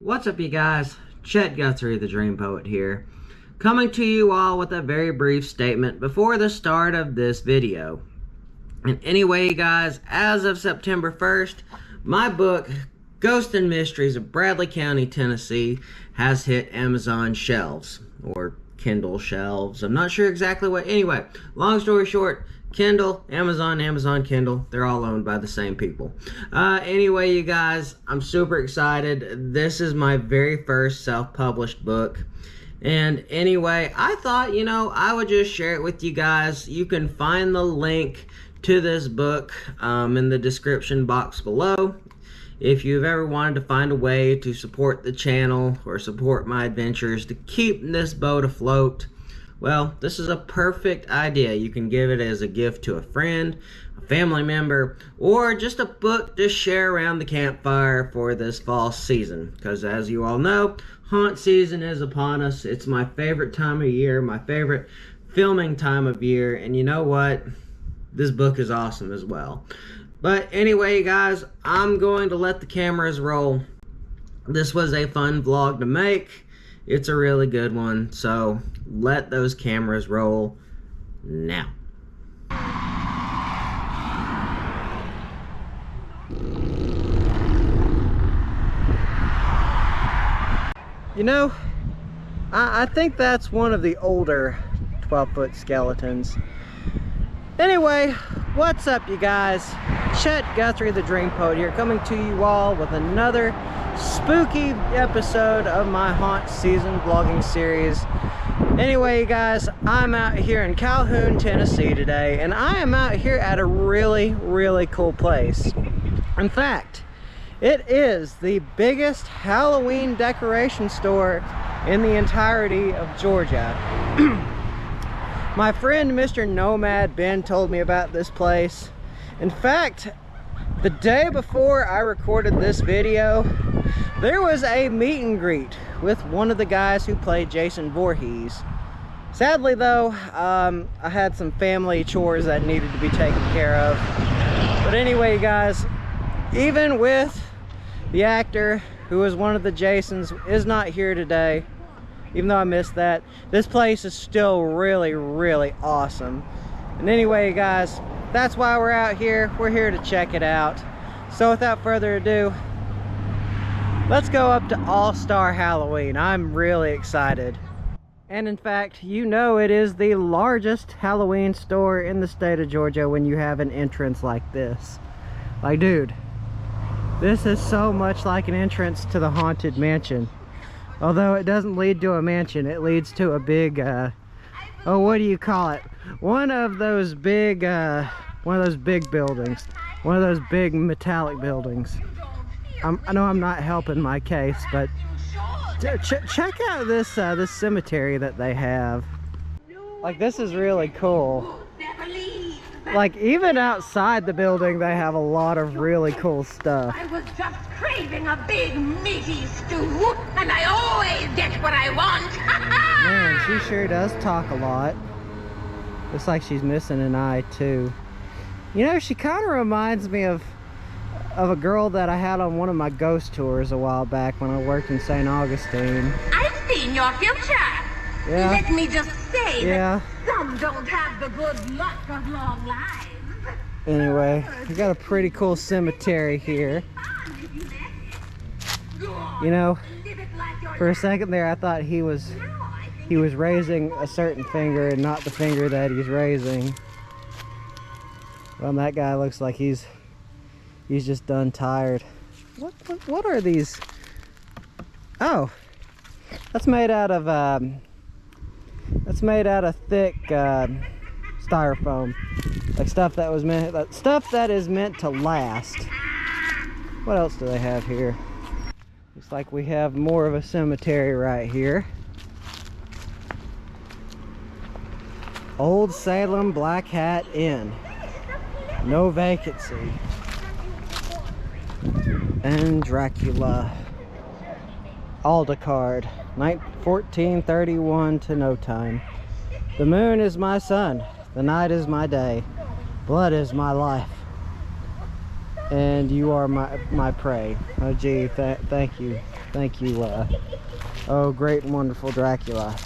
What's up, you guys? Chet-Guthrie, the Dream Poet here, coming to you all with a very brief statement before the start of this video. And anyway, guys, as of September 1st, my book, Ghosts and Mysteries of Bradley County, Tennessee, has hit Amazon shelves, or Kindle shelves. I'm not sure exactly what. Anyway, long story short, Kindle, Amazon Kindle, they're all owned by the same people. Anyway, you guys, I'm super excited. This is my very first self-published book. And anyway, I thought, I would just share it with you guys. You can find the link to this book in the description box below. If you've ever wanted to find a way to support the channel or support my adventures to keep this boat afloat, well, this is a perfect idea. You can give it as a gift to a friend, a family member, or just a book to share around the campfire for this fall season. Because as you all know, haunt season is upon us. It's my favorite time of year, my favorite filming time of year, and you know what? This book is awesome as well. But anyway, guys, I'm going to let the cameras roll. This was a fun vlog to make. It's a really good one, so let those cameras roll now. I think that's one of the older 12-foot skeletons. Anyway, what's up, you guys? Chet-Guthrie, the Dream Poet here, coming to you all with another spooky episode of my haunt season vlogging series. Anyway, guys, I'm out here in Calhoun, Tennessee today, and I am out here at a really cool place. In fact, it is the biggest Halloween decoration store in the entirety of Georgia. My friend Mr. Nomad Ben told me about this place. In fact, the day before I recorded this video, there was a meet and greet with one of the guys who played Jason Voorhees. Sadly though, I had some family chores that needed to be taken care of. But anyway, guys, even with the actor who was one of the Jasons is not here today, even though I missed that, this place is still really awesome. And anyway, guys, that's why we're out here. We're here to check it out. So without further ado, let's go up to All-Star Halloween. I'm really excited. And in fact, it is the largest Halloween store in the state of Georgia when you have an entrance like this. Like, dude, this is so much like an entrance to the Haunted Mansion. Although it doesn't lead to a mansion, it leads to a big, oh, what do you call it? One of those big buildings. One of those big metallic buildings. I know I'm not helping my case, but check out this this cemetery that they have. Like, this is really cool. Like, even outside the building, they have a lot of really cool stuff. I was just craving a big meaty stew, and I always get what I want. Man, she sure does talk a lot. Looks like she's missing an eye too. She kind of reminds me of a girl that I had on one of my ghost tours a while back when I worked in St. Augustine. I've seen your future. Yeah. Let me just say that some don't have the good luck of long lives. Anyway, we got a pretty cool cemetery here. For a second there I thought he was raising a certain finger and not the finger that he's raising. Well, that guy looks like he's just done tired. What are these? Oh, that's made out of thick styrofoam, like stuff that is meant to last. What else do they have here? Looks like we have more of a cemetery right here. Old Salem Black Hat Inn. No vacancy. And Dracula. Aldecard. 1431 to no time. The moon is my sun. The night is my day. Blood is my life. and you are my prey. Oh gee, thank you. Thank you, oh, great and wonderful Dracula.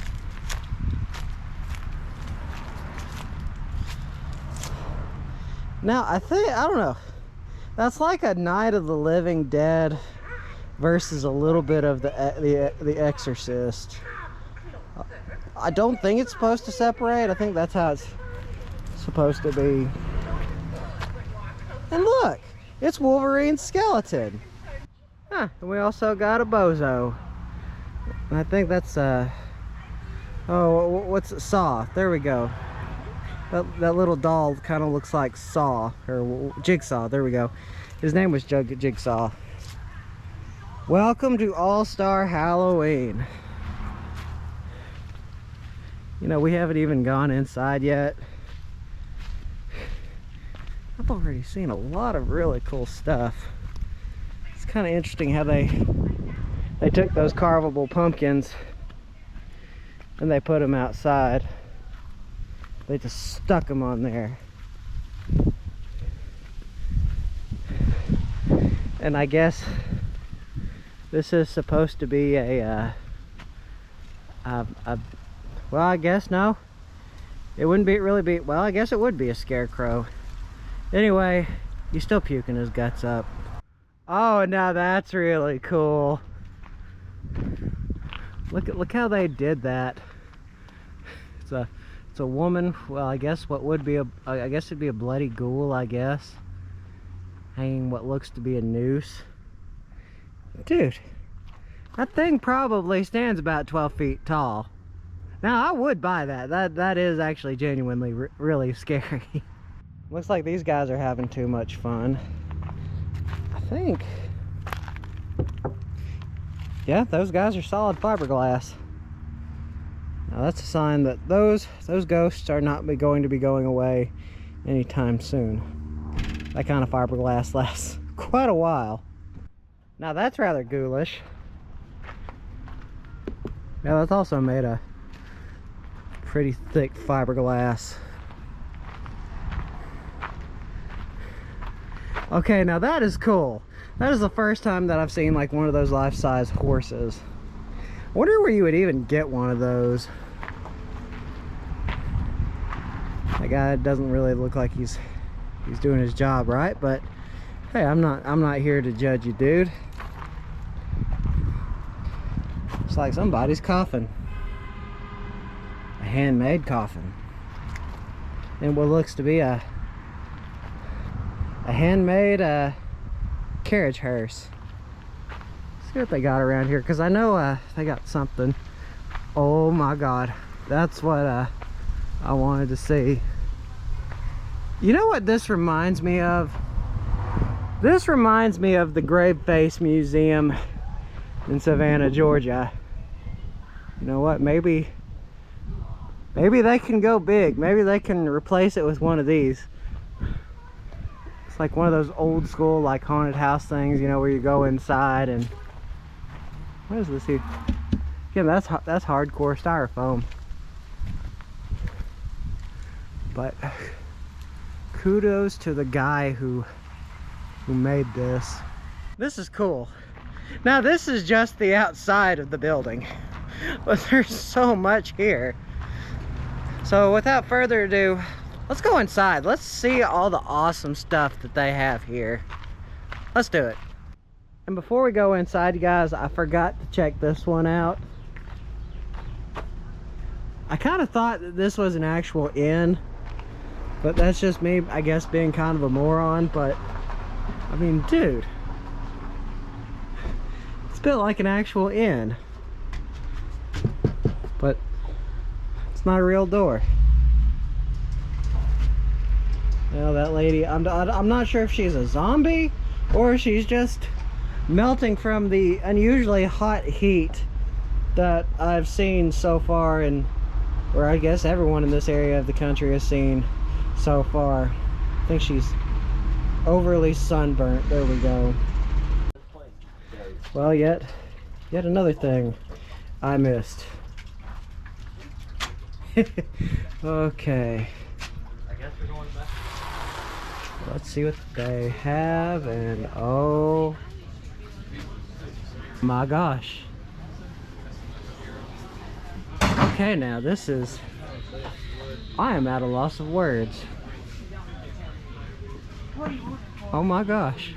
Now, I don't know. That's like a Night of the Living Dead versus a little bit of the Exorcist. I don't think it's supposed to separate. I think that's how it's supposed to be. And look, it's Wolverine's skeleton. Huh, and we also got a bozo. And I think that's oh, what's it? Saw. There we go. That little doll kind of looks like Saw, or Jigsaw. There we go. His name was Jigsaw. Welcome to All-Star Halloween. You know, we haven't even gone inside yet. I've already seen a lot of really cool stuff. It's kind of interesting how they took those carvable pumpkins and they put them outside. They just stuck them on there. And I guess this is supposed to be well, I guess no. It wouldn't really be, well, I guess it would be a scarecrow. Anyway, he's still puking his guts up. Oh, now that's really cool. Look how they did that. It's a woman. Well, I guess what would be I guess it'd be a bloody ghoul, I guess, hanging what looks to be a noose. Dude, that thing probably stands about 12 feet tall. Now, I would buy that. That is actually genuinely really scary. Looks like these guys are having too much fun. I think. Yeah, those guys are solid fiberglass. Now that's a sign that those ghosts are not going to be going away anytime soon. That kind of fiberglass lasts quite a while. Now that's rather ghoulish. Now that's also made of pretty thick fiberglass. Okay, now that is cool. That is the first time that I've seen like one of those life-size horses. I wonder where you would even get one of those. That guy doesn't really look like he's doing his job right, but hey, I'm not here to judge you, dude. It's like somebody's coffin. A handmade coffin. And what looks to be a handmade carriage hearse. See what they got around here, because I know they got something. Oh my god, that's what I wanted to see. You know what this reminds me of? This reminds me of the Grave Face Museum in Savannah, Georgia. You know what, maybe they can go big. Maybe they can replace it with one of these. It's like one of those old school like haunted house things, you know, where you go inside and what is this here? Again, that's hardcore styrofoam. But kudos to the guy who made this. This is cool. Now this is just the outside of the building, but there's so much here. So without further ado, let's go inside. Let's see all the awesome stuff that they have here. Let's do it. And before we go inside, you guys, I forgot to check this one out. I kind of thought that this was an actual inn, but that's just me, I guess, being kind of a moron. But I mean, dude, it's built like an actual inn, but it's not a real door. Now that lady, I'm not sure if she's a zombie or she's just melting from the unusually hot heat that I've seen so far, and or I guess everyone in this area of the country has seen so far. I think she's overly sunburnt. There we go. Well, yet another thing I missed. Okay. I guess we're going back. Let's see what they have, and oh, My gosh. Okay, now this is... I am at a loss of words. Oh my gosh.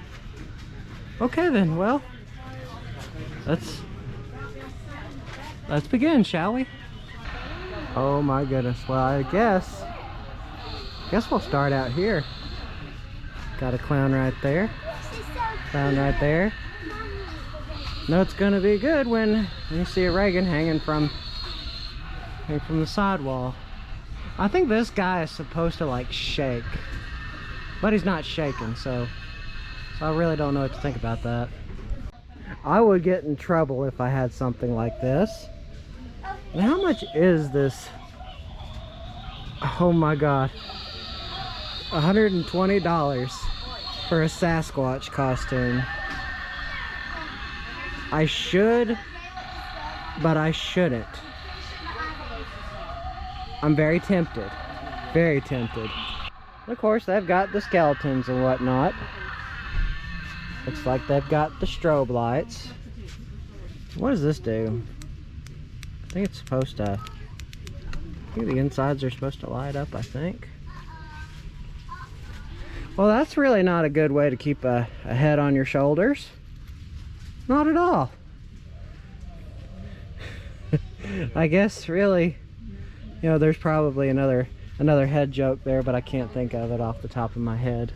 Okay then, well, let's begin, shall we? Oh my goodness. Well, I guess we'll start out here. Got a clown right there. Clown right there. No, it's gonna be good when you see a Reagan hanging from the sidewall. I think this guy is supposed to like shake, but he's not shaking, so I really don't know what to think about that. I would get in trouble if I had something like this. And how much is this? Oh my god. $120 for a Sasquatch costume. I should, but I shouldn't. I'm very tempted. Very tempted. Of course, they've got the skeletons and whatnot. Looks like they've got the strobe lights. What does this do? I think it's supposed to... I think the insides are supposed to light up, I think. Well, that's really not a good way to keep a head on your shoulders. Not at all. I guess really, you know, there's probably another head joke there, but I can't think of it off the top of my head.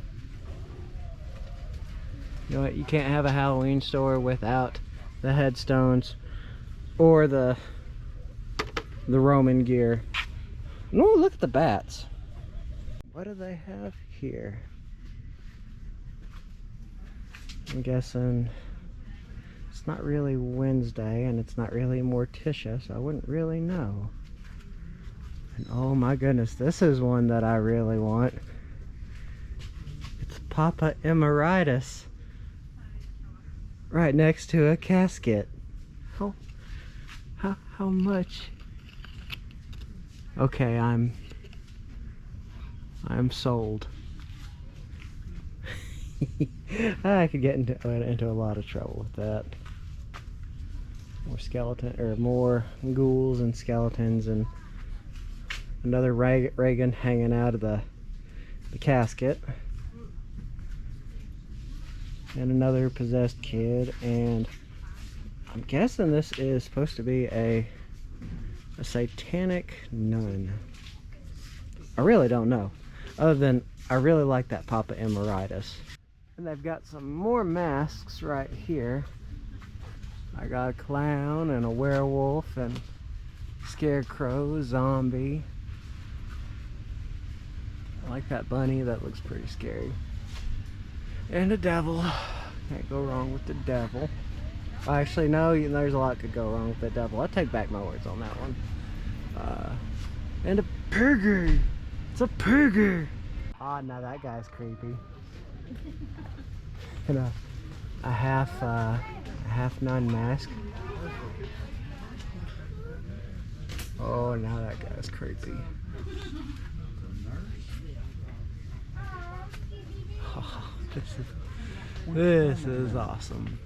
You know what? You can't have a Halloween store without the headstones or the Roman gear. No, look at the bats. What do they have here? I'm guessing it's not really Wednesday and it's not really Morticia, so I wouldn't really know. And oh my goodness, this is one that I really want. It's Papa Emeritus right next to a casket. How much? Okay, I'm sold. I could get into a lot of trouble with that. More skeleton, or more ghouls and skeletons, and another Reagan hanging out of the casket, and another possessed kid, and I'm guessing this is supposed to be a satanic nun. I really don't know, other than I really like that Papa Emeritus. And they've got some more masks right here. I got a clown and a werewolf and scarecrow, zombie. I like that bunny, that looks pretty scary. And a devil. Can't go wrong with the devil. Actually, no, there's a lot could go wrong with the devil. I take back my words on that one. And a piggy. It's a piggy. Ah, now that guy's creepy. And a half nun mask. Oh, now that guy's creepy. Oh, this is awesome.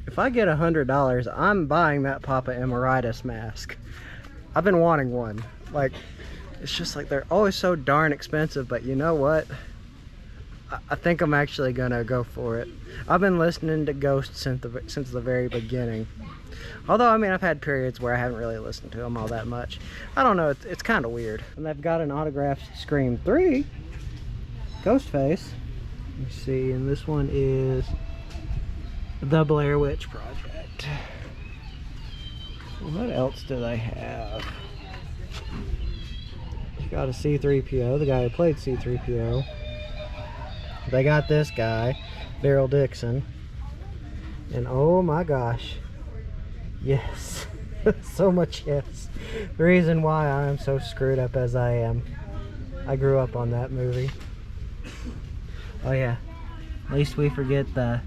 If I get $100, I'm buying that Papa Emeritus mask. I've been wanting one. Like, it's just like they're always so darn expensive, but you know what? I think I'm actually gonna go for it. I've been listening to Ghosts since the very beginning. Although, I mean, I've had periods where I haven't really listened to them all that much. I don't know, it's kind of weird. And they've got an autographed Scream 3 Ghostface. Let me see, and this one is The Blair Witch Project. What else do they have? Got a C-3PO, the guy who played C-3PO. They got this guy, Daryl Dixon. And oh my gosh. Yes. So much yes. The reason why I am so screwed up as I am. I grew up on that movie. Oh yeah. At least we forget the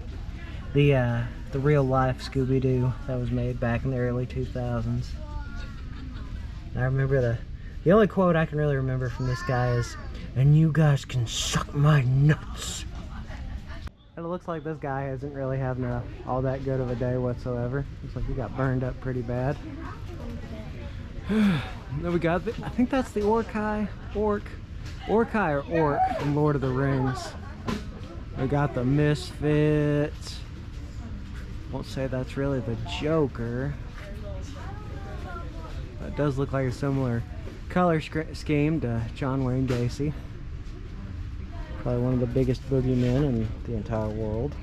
real life Scooby-Doo that was made back in the early 2000s. I remember the only quote I can really remember from this guy is, "And you guys can suck my nuts." I it looks like this guy isn't really having all that good of a day whatsoever. Looks like he got burned up pretty bad. Then we got, I think that's the Orkai or Orc from Lord of the Rings. We got the Misfit. Won't say that's really the Joker. It does look like a similar color scheme to John Wayne Gacy. Probably one of the biggest boogeymen in the entire world.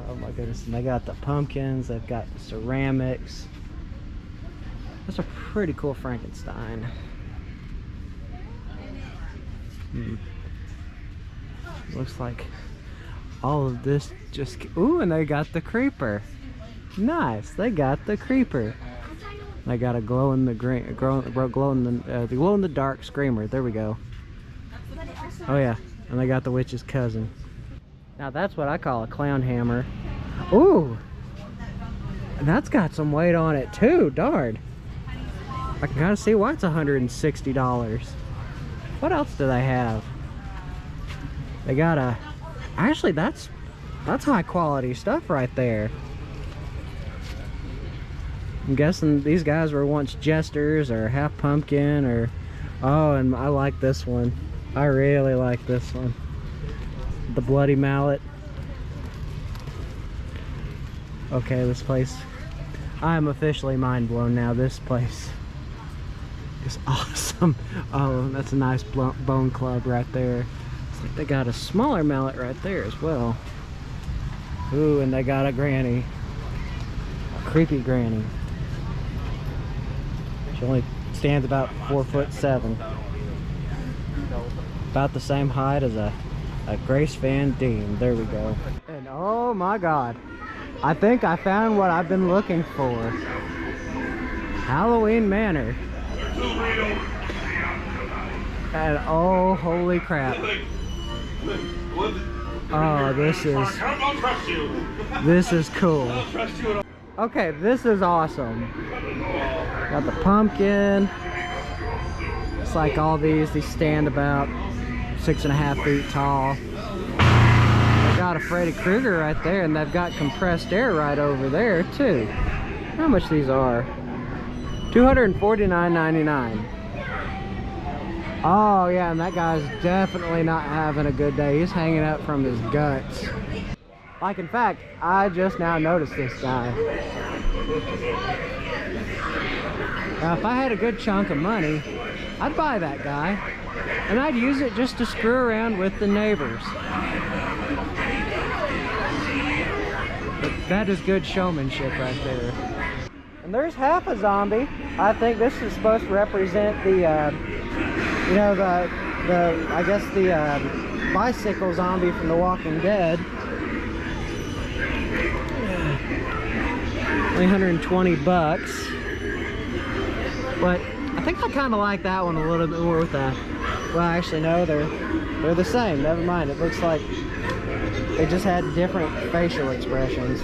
Oh my goodness, and they got the pumpkins, they've got the ceramics. That's a pretty cool Frankenstein. Looks like all of this just... Ooh, and they got the creeper. Nice, they got the creeper. They got a glow in the dark screamer. There we go. Oh yeah, and they got the witch's cousin. Now that's what I call a clown hammer. Ooh, and that's got some weight on it too. Darn. I can kind of see why it's $160. What else do they have? They got a... Actually, that's high quality stuff right there. I'm guessing these guys were once jesters or half pumpkin or... Oh, and I like this one. I really like this one. The bloody mallet. Okay, this place... I am officially mind blown now. This place is awesome. Oh, that's a nice bone club right there. It's like they got a smaller mallet right there as well. Ooh, and they got a granny. A creepy granny. She only stands about 4'7". About the same height as a Grace Van Dien. There we go. And oh my god, I think I found what I've been looking for. Halloween Manor. And oh, holy crap. Oh, this is cool. Okay, this is awesome. Got the pumpkin. It's like all these stand about 6.5 feet tall. They got a Freddy Krueger right there, and they've got compressed air right over there too. How much these are? $249.99. Oh yeah, and that guy's definitely not having a good day. He's hanging up from his guts. Like, in fact, I just now noticed this guy. Now, if I had a good chunk of money, I'd buy that guy, and I'd use it just to screw around with the neighbors. But that is good showmanship right there. And there's half a zombie. I think this is supposed to represent the, you know, I guess the bicycle zombie from The Walking Dead. Only $120. But I think I kind of like that one a little bit more with that. Well, actually, no, they're the same. Never mind. It looks like they just had different facial expressions.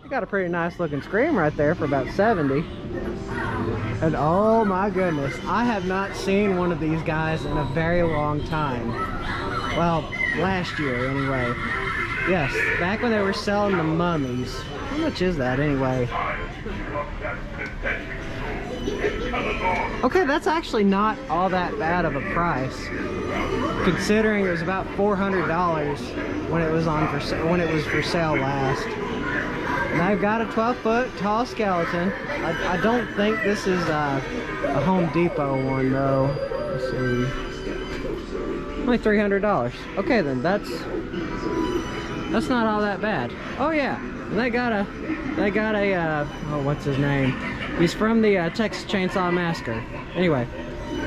They got a pretty nice looking scream right there for about $70. And oh my goodness, I have not seen one of these guys in a very long time. Well, last year anyway. Yes, back when they were selling the mummies. How much is that anyway? Okay, that's actually not all that bad of a price, considering it was about $400 when it was for sale last. And I've got a 12-foot tall skeleton. I don't think this is a Home Depot one though. Let's see. Only $300. Okay then, that's not all that bad. Oh yeah, and they got a oh, what's his name? He's from the Texas Chainsaw Massacre. Anyway,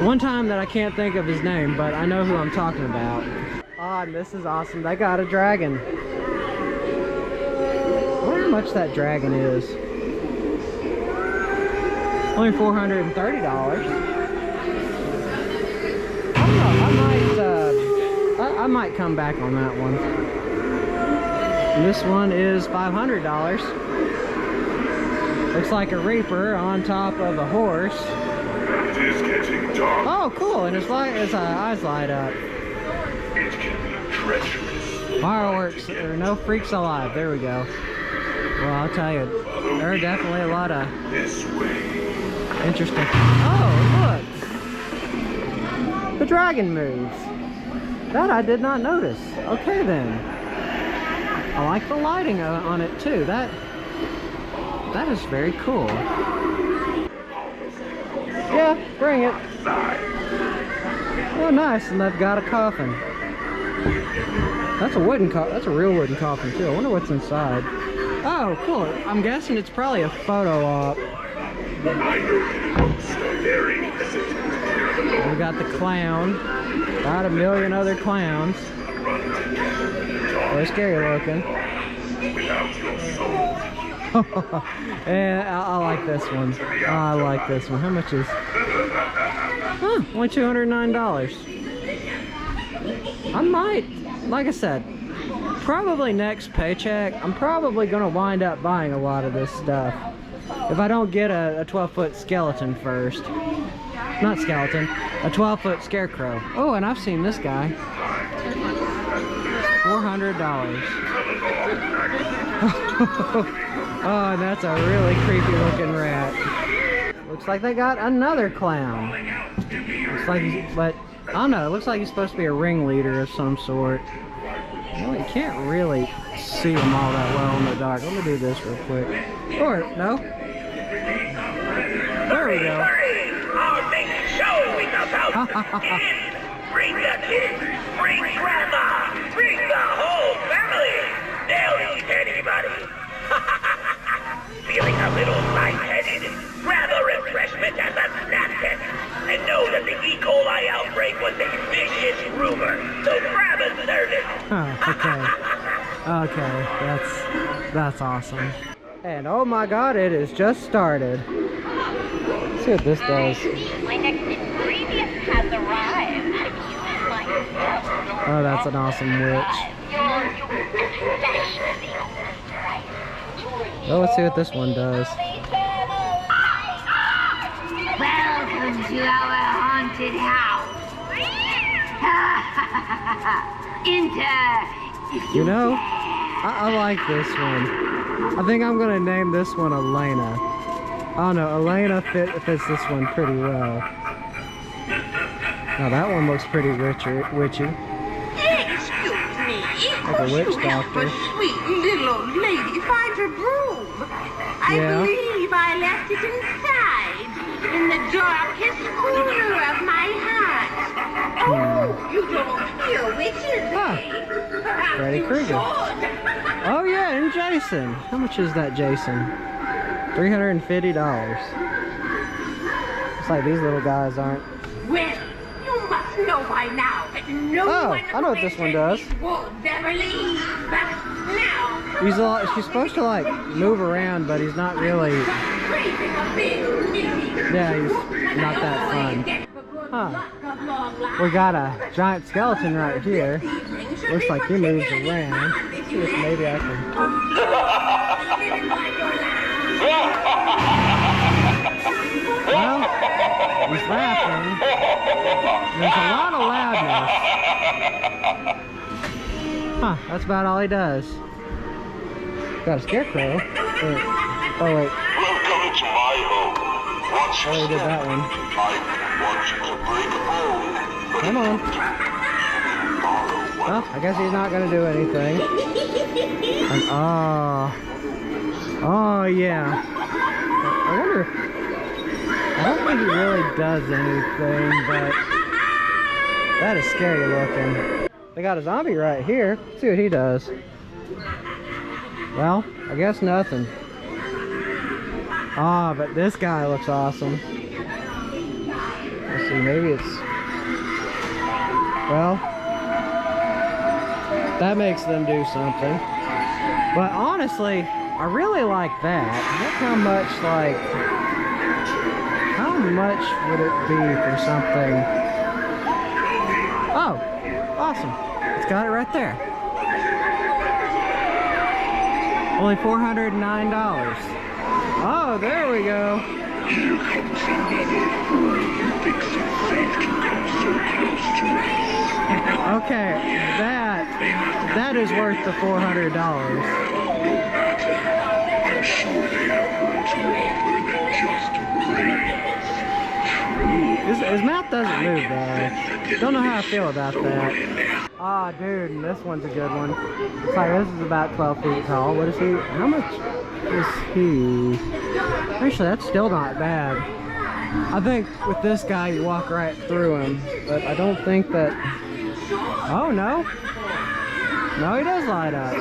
one time that I can't think of his name, but I know who I'm talking about. Oh, and this is awesome. They got a dragon. I wonder how much that dragon is. Only $430. I don't know. I might come back on that one. And this one is $500. Looks like a reaper on top of a horse. It is getting dark. Oh, cool! And his eyes light up. It can be treacherous. Fireworks, there are no freaks alive. There we go. Well, I'll tell you, there are definitely a lot of interesting. Oh, look! The dragon moves. That I did not notice. Okay then. I like the lighting on it too. That is very cool. Yeah, bring it. Oh, nice, and they've got a coffin. That's a wooden coffin. That's a real wooden coffin too. I wonder what's inside. Oh, cool. I'm guessing it's probably a photo op. We got the clown. Got a million other clowns. They're scary looking. Yeah, I like this one. I like this one. How much is? Huh, only $209. I might, like I said, probably next paycheck, I'm probably going to wind up buying a lot of this stuff. If I don't get a 12-foot skeleton first. Not skeleton, a 12-foot scarecrow. Oh, and I've seen this guy. $400. Oh, and that's a really creepy looking rat. Looks like they got another clown. Looks like he's, but I don't know, it looks like he's supposed to be a ringleader of some sort. Well, you can't really see him all that well in the dark. Let me do this real quick. Or, no. There we go. Our big show is about to begin. Bring the kids, bring grandma, bring the whole family. They'll eat anybody. Feeling a little lightheaded? Grab a refreshment and a napkin. And know that the E. coli outbreak was a vicious rumor. So grab a service. Oh, okay. Okay, that's awesome. And oh my god, it has just started. Let's see what this does. My next ingredient has arrived. Oh, that's an awesome witch. Oh, let's see what this one does. Welcome to our haunted house. Enter. You know, I like this one. I think I'm gonna name this one Elena. Oh no, Elena fits this one pretty well. Now that one looks pretty witchy. Excuse me. Like a witch doctor. Sweet little old lady find her broom. I believe I left it inside, in the darkest corner of my heart. Oh, you don't hear witches, Huh. Perhaps Freddy you Krueger. should. Oh yeah, and Jason. How much is that Jason? $350. It's like these little guys aren't. Well, you must know by now that no one I know what this one does. won't ever leave. Now, She's supposed to like move around, but he's not really. Yeah, he's not that fun. Huh. We got a giant skeleton right here. Looks like he moves around. Let's see if maybe I can. Well, he's laughing. There's a lot of loudness. Huh, that's about all he does. Got a scarecrow. Oh wait. Welcome to my home. Once you Oh, he did that one. I want you to break home. Come on. Well, I guess he's not gonna do anything. And, oh yeah. I wonder. I don't think he really does anything, but that is scary looking. They got a zombie right here. Let's see what he does. Well, I guess nothing. Ah, but this guy looks awesome. Let's see, maybe it's... Well, that makes them do something. But honestly, I really like that. Look how much, like... How much would it be for something? Oh, awesome. It's got it right there. Only $409. Oh, there we go. Here comes another. You think some faith can come so close to me? Okay, that that is worth the $400. I'm sure they have more to offer than just praise. His mouth doesn't move though. Don't know how I feel about that. Ah, dude, this one's a good one. It's like this is about 12 feet tall. What is he? How much is he? Actually, that's still not bad. I think with this guy, you walk right through him, but I don't think that. Oh no! No, he does light up.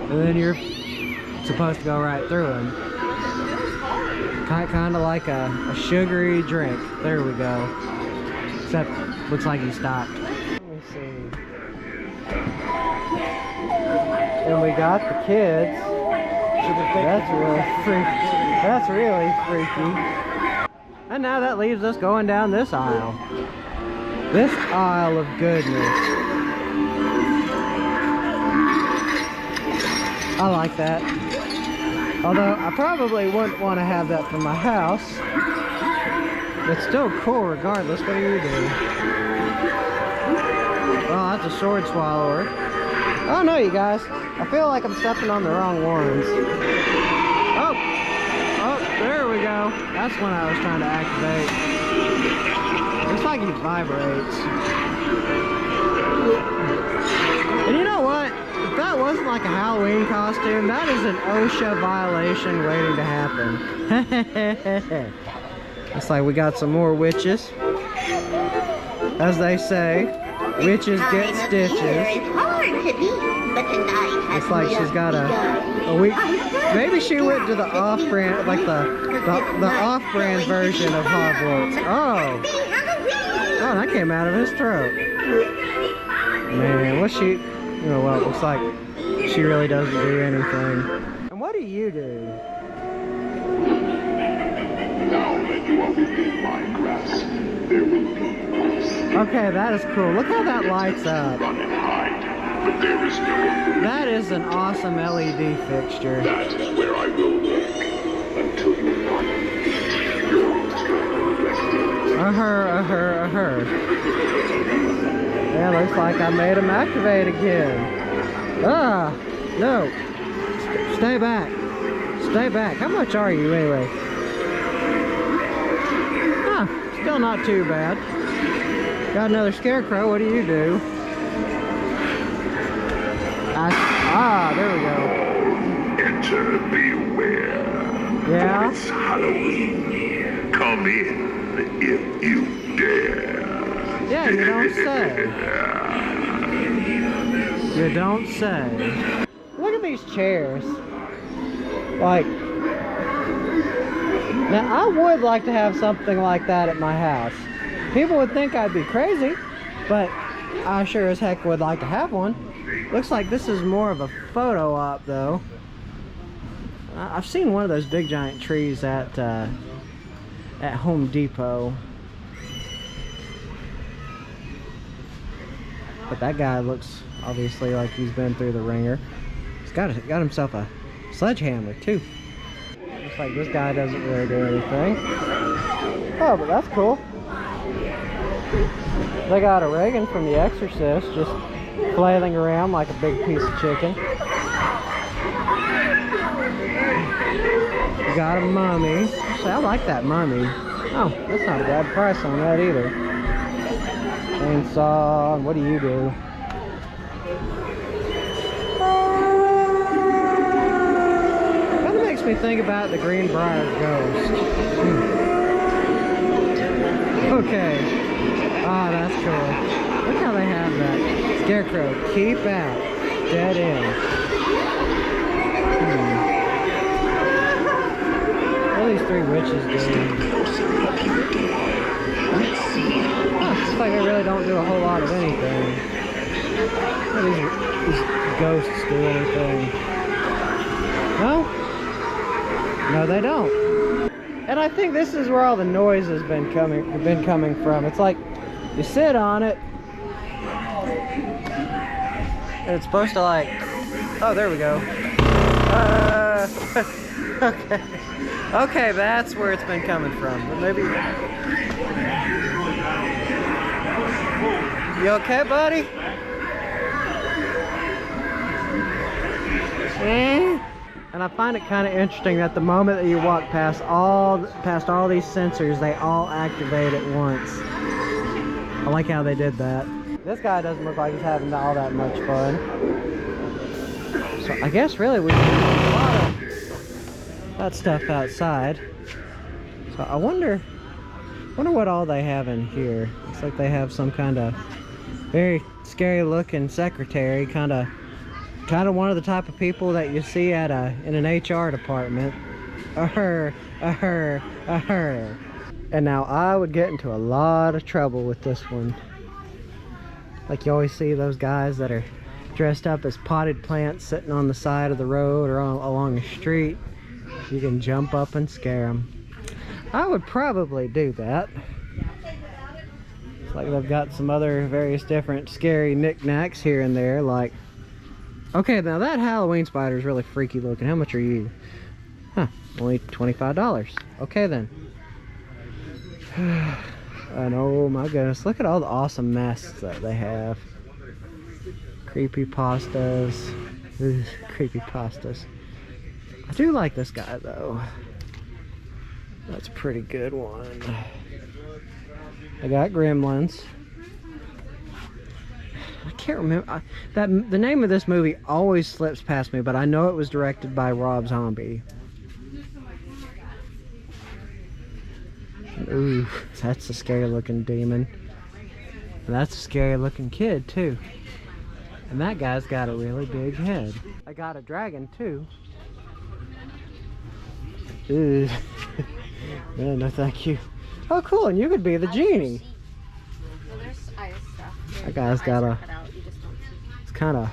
And then you're supposed to go right through him. Kind of like a sugary drink. There we go. Except looks like he stopped. Let me see. And we got the kids. That's really freaky. That's really freaky. And now that leaves us going down this aisle. This aisle of goodness. I like that. Although I probably wouldn't want to have that for my house. It's still cool regardless. What do you do? Oh, that's a sword swallower. Oh no, you guys. I feel like I'm stepping on the wrong ones. Oh, there we go. That's one I was trying to activate. Looks like he vibrates. And you know what? If that wasn't like a Halloween costume, that is an OSHA violation waiting to happen. It's like we got some more witches. As they say, witches get stitches. It's hard to beat, but the night has It's like she's got a week. Maybe she went to the off-brand, like the off-brand version of Hogwarts. Oh, that came out of his throat. Man, what's she? You know what? Looks like she really doesn't do anything. And what do you do? Now that you are within my grasp, there will be peace. Okay, that is cool. Look how that lights up. Run and hide, but there is no. That is an awesome LED fixture. That is where I will walk until you find your her. Yeah, looks like I made him activate again. Ah, no. Stay back. Stay back. How much are you anyway? Huh, still not too bad. Got another scarecrow. What do you do? There we go. Enter, beware. Yeah? It's Halloween. Come in if you dare. Yeah, you don't say. You don't say. Look at these chairs. Like, now I would like to have something like that at my house. People would think I'd be crazy, but I sure as heck would like to have one. Looks like this is more of a photo op though. I've seen one of those big giant trees at Home Depot. But that guy looks obviously like he's been through the ringer. He's got himself a sledgehammer too. Looks like this guy doesn't really do anything. Oh, but that's cool. They got a Reagan from The Exorcist just flailing around like a big piece of chicken. You got a mummy. Actually, I like that mummy. Oh, that's not a bad price on that either. Chainsaw, and what do you do? Kind of makes me think about the Greenbrier ghost. Okay. Ah, that's cool. Look how they have that. Scarecrow, keep out. Dead end. What are these three witches doing? Looks like they really don't do a whole lot of anything. What do these ghosts do anything? No? No, they don't. And I think this is where all the noise has been coming from. It's like you sit on it, and it's supposed to like, oh, there we go. Okay. Okay, that's where it's been coming from. But maybe. You okay, buddy? And I find it kind of interesting that the moment that you walk past all these sensors, they all activate at once. I like how they did that. This guy doesn't look like he's having all that much fun. So I guess really we can do a lot of that stuff outside. So I wonder what all they have in here. Looks like they have some kind of very scary looking secretary, kind of one of the type of people that you see at in an HR department. And now I would get into a lot of trouble with this one. Like you always see those guys that are dressed up as potted plants sitting on the side of the road or along the street. You can jump up and scare them. I would probably do that. It's like they've got some other various different scary knickknacks here and there, like, okay, now that Halloween spider is really freaky looking. How much are you? Huh, only $25. Okay then. And oh my goodness, look at all the awesome masks that they have. Creepypastas. Ugh, creepypastas. I do like this guy though. That's a pretty good one. I got Gremlins. I can't remember the name of this movie always slips past me, but I know it was directed by Rob Zombie. Ooh, that's a scary looking demon. And that's a scary looking kid too. And that guy's got a really big head. I got a dragon too. Ooh. Yeah, no thank you. Oh cool, and you could be the genie. Well, there's ice stuff. That guy's got a, it's kind of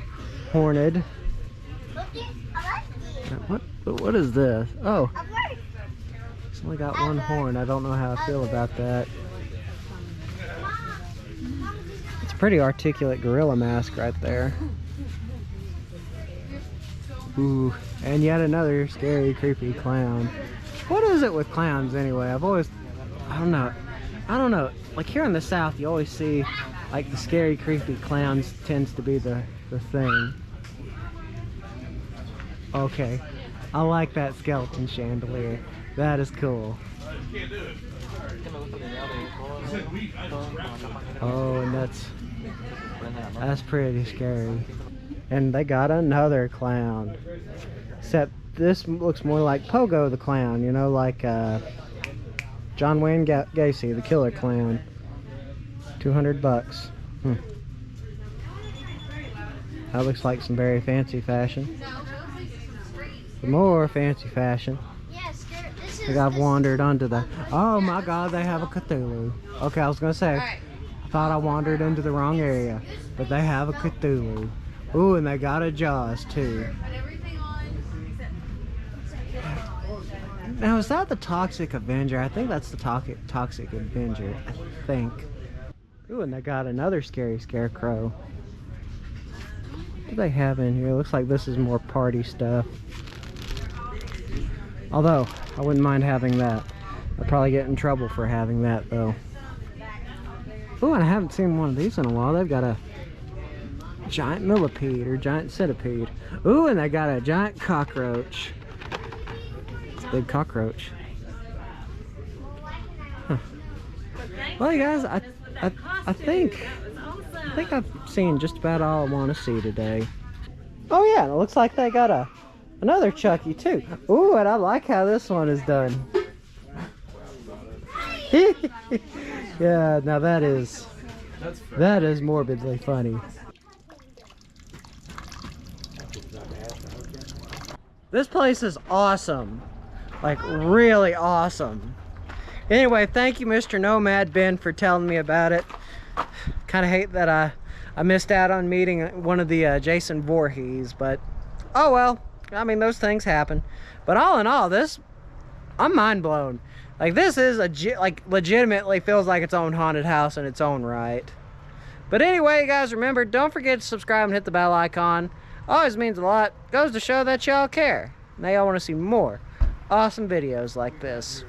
horned. What is this? Oh, it's only got one horn. I don't know how I feel about that. It's a pretty articulate gorilla mask right there. Ooh, and yet another scary, creepy clown. What is it with clowns anyway? I don't know. Like here in the South, you always see like the scary, creepy clowns tends to be the thing. Okay, I like that skeleton chandelier. That is cool. Oh, and that's pretty scary. And they got another clown. Except this looks more like Pogo the Clown, you know, like John Wayne Gacy, the killer clown. $200. That looks like some very fancy fashion. Some more fancy fashion. I think I've wandered onto the... Oh my god, they have a Cthulhu. Okay, I was gonna say, I thought I wandered into the wrong area, but they have a Cthulhu. Ooh, and they got a Jaws too. Now, is that the Toxic Avenger? I think that's the Toxic Avenger, I think. Ooh, and they got another scary scarecrow. What do they have in here? Looks like this is more party stuff. Although, I wouldn't mind having that. I'd probably get in trouble for having that, though. Ooh, and I haven't seen one of these in a while. They've got a giant millipede or giant centipede. Ooh, and they got a giant cockroach. It's a big cockroach. Huh. Well, you guys, I think I've seen just about all I want to see today. Oh yeah, and it looks like they got another Chucky too. Ooh, and I like how this one is done. Yeah, now that is morbidly funny. This place is awesome. Like really awesome. Anyway, thank you Mr. Nomad Ben for telling me about it. Kind of hate that I missed out on meeting one of the Jason Voorhees, but oh well. I mean, those things happen. But all in all, I'm mind blown. Like this is legitimately feels like its own haunted house in its own right. But anyway, guys, remember, don't forget to subscribe and hit the bell icon. Always means a lot. Goes to show that y'all care. Now y'all want to see more awesome videos like this.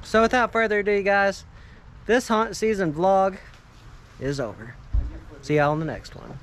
So without further ado, guys, this haunt season vlog is over. See y'all in the next one.